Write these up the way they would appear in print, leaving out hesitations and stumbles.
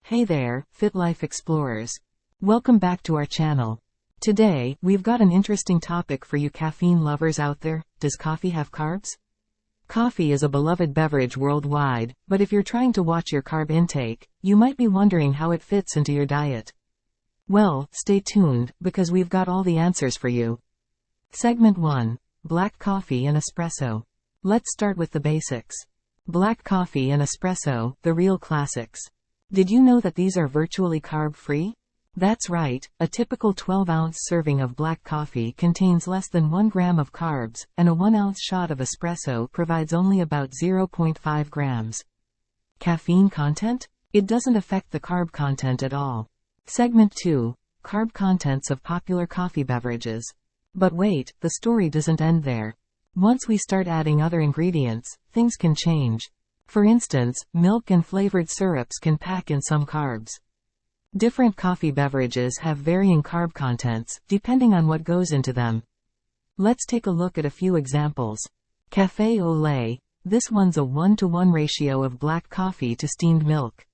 Hey there, FitLife Explorers. Welcome back to our channel. Today, we've got an interesting topic for you caffeine lovers out there. Does coffee have carbs? Coffee is a beloved beverage worldwide, but if you're trying to watch your carb intake, you might be wondering how it fits into your diet. Well, stay tuned, because we've got all the answers for you. Segment 1. Black coffee and espresso. Let's start with the basics. Black coffee and espresso, the real classics. Did you know that these are virtually carb-free? That's right, a typical 12-ounce serving of black coffee contains less than 1 gram of carbs, and a 1-ounce shot of espresso provides only about 0.5 grams. Caffeine content? It doesn't affect the carb content at all. Segment 2. Carb contents of popular coffee beverages. But wait, the story doesn't end there. Once we start adding other ingredients, things can change. For instance, milk and flavored syrups can pack in some carbs. Different coffee beverages have varying carb contents, depending on what goes into them. Let's take a look at a few examples. Café au lait. This one's a 1-to-1 ratio of black coffee to steamed milk.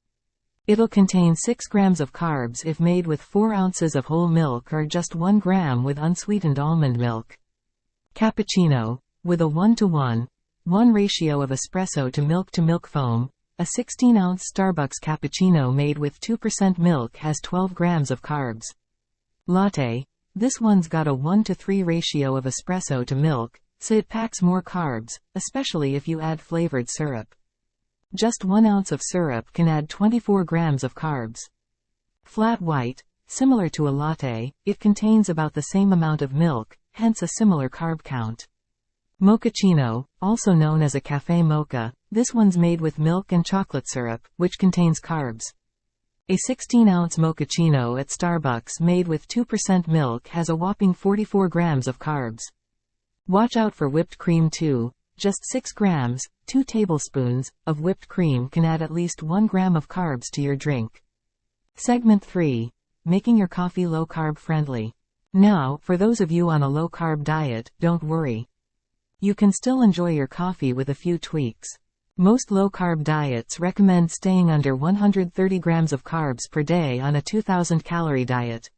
It'll contain 6 grams of carbs if made with 4 ounces of whole milk or just 1 gram with unsweetened almond milk. Cappuccino. With a 1-to-1 ratio of espresso to milk foam, a 16-ounce Starbucks cappuccino made with 2% milk has 12 grams of carbs. Latte. This one's got a 1-to-3 ratio of espresso to milk, so it packs more carbs, especially if you add flavored syrup. Just 1 ounce of syrup can add 24 grams of carbs. Flat white. Similar to a latte, it contains about the same amount of milk, hence a similar carb count. Mochaccino, also known as a café mocha, this one's made with milk and chocolate syrup, which contains carbs. A 16-ounce mochaccino at Starbucks made with 2% milk has a whopping 44 grams of carbs. Watch out for whipped cream too. Just 6 grams, 2 tablespoons, of whipped cream can add at least 1 gram of carbs to your drink. Segment 3. Making your coffee low-carb friendly. Now, for those of you on a low-carb diet, don't worry. You can still enjoy your coffee with a few tweaks. Most low-carb diets recommend staying under 130 grams of carbs per day on a 2,000-calorie diet.